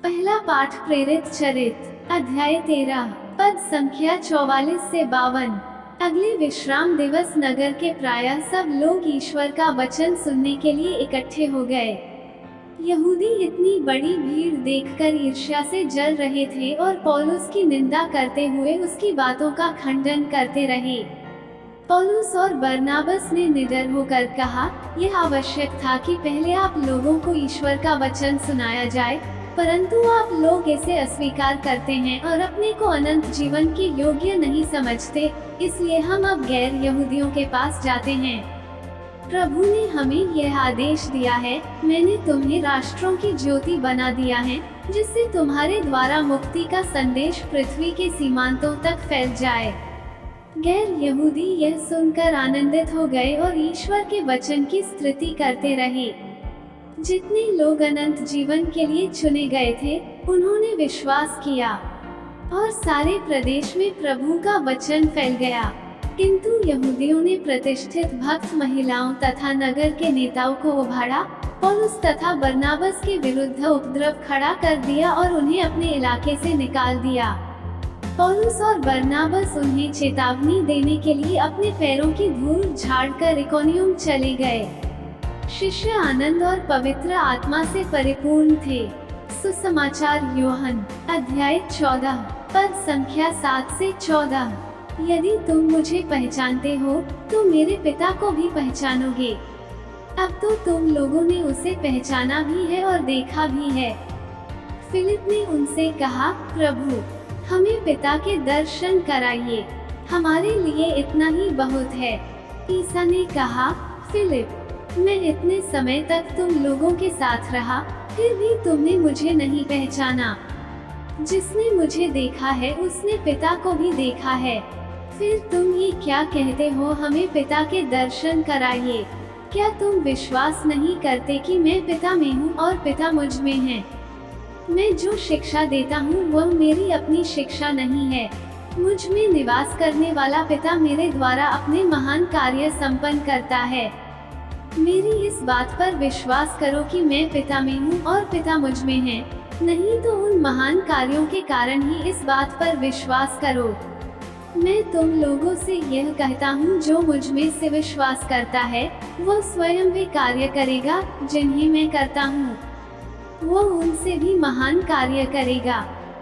पहला पाठ प्रेरित चरित अध्याय 13 पद संख्या 44 से 52। अगले विश्राम दिवस नगर के प्रायः सब लोग ईश्वर का वचन सुनने के लिए इकट्ठे हो गए। यहूदी इतनी बड़ी भीड़ देखकर ईर्ष्या से जल रहे थे और पौलुस की निंदा करते हुए उसकी बातों का खंडन करते रहे। पौलुस और बरनाबस ने निडर होकर कहा, यह आवश्यक था कि पहले आप लोगों को ईश्वर का वचन सुनाया जाए, परंतु आप लोग इसे अस्वीकार करते हैं और अपने को अनंत जीवन के योग्य नहीं समझते, इसलिए हम अब गैर यहूदियों के पास जाते हैं। प्रभु ने हमें यह आदेश दिया है, मैंने तुम्हें राष्ट्रों की ज्योति बना दिया है, जिससे तुम्हारे द्वारा मुक्ति का संदेश पृथ्वी के सीमांतों तक फैल जाए। गैर यहूदी यह सुनकर आनंदित हो गए और ईश्वर के वचन की स्तुति करते रहे। जितने लोग अनंत जीवन के लिए चुने गए थे, उन्होंने विश्वास किया और सारे प्रदेश में प्रभु का वचन फैल गया। किंतु यहूदियों ने प्रतिष्ठित भक्त महिलाओं तथा नगर के नेताओं को उभारा, पौलुस तथा बरनाबस के विरुद्ध उपद्रव खड़ा कर दिया और उन्हें अपने इलाके से निकाल दिया। पौलुस और बरनाबस उन्हें चेतावनी देने के लिए अपने पैरों की धूल झाड़कर इकोनियम चले गए। शिष्य आनंद और पवित्र आत्मा से परिपूर्ण थे। सुसमाचार यूहन्ना अध्याय 14 पद संख्या 7 से 14। यदि तुम मुझे पहचानते हो तो मेरे पिता को भी पहचानोगे। अब तो तुम लोगों ने उसे पहचाना भी है और देखा भी है। फिलिप ने उनसे कहा, प्रभु हमें पिता के दर्शन कराइए, हमारे लिए इतना ही बहुत है। ईसा ने कहा, फिलिप मैं इतने समय तक तुम लोगों के साथ रहा, फिर भी तुमने मुझे नहीं पहचाना। जिसने मुझे देखा है उसने पिता को भी देखा है। फिर तुम ये क्या कहते हो, हमें पिता के दर्शन कराइए? क्या तुम विश्वास नहीं करते कि मैं पिता में हूँ और पिता मुझ में है? मैं जो शिक्षा देता हूँ वह मेरी अपनी शिक्षा नहीं है, मुझ में निवास करने वाला पिता मेरे द्वारा अपने महान कार्य संपन्न करता है। मेरी इस बात पर विश्वास करो कि मैं पिता में हूँ और पिता मुझ में है, नहीं तो उन महान कार्यों के कारण ही इस बात पर विश्वास करो। मैं तुम लोगों से यह कहता हूँ, जो मुझ में से विश्वास करता है वह स्वयं वे कार्य करेगा जिन्हें मैं करता हूँ, वह उनसे भी महान कार्य करेगा,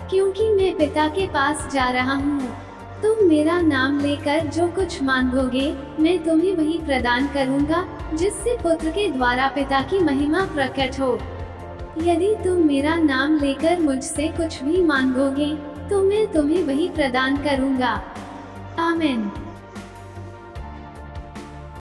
क्योंकि मैं पिता के पास जा रहा हूँ। तुम मेरा नाम लेकर जो कुछ मांगोगे मैं तुम्हें वही प्रदान करूँगा, जिससे पुत्र के द्वारा पिता की महिमा प्रकट हो। यदि तुम मेरा नाम लेकर मुझसे कुछ भी मांगोगे तो मैं तुम्हें वही प्रदान करूँगा। आमीन।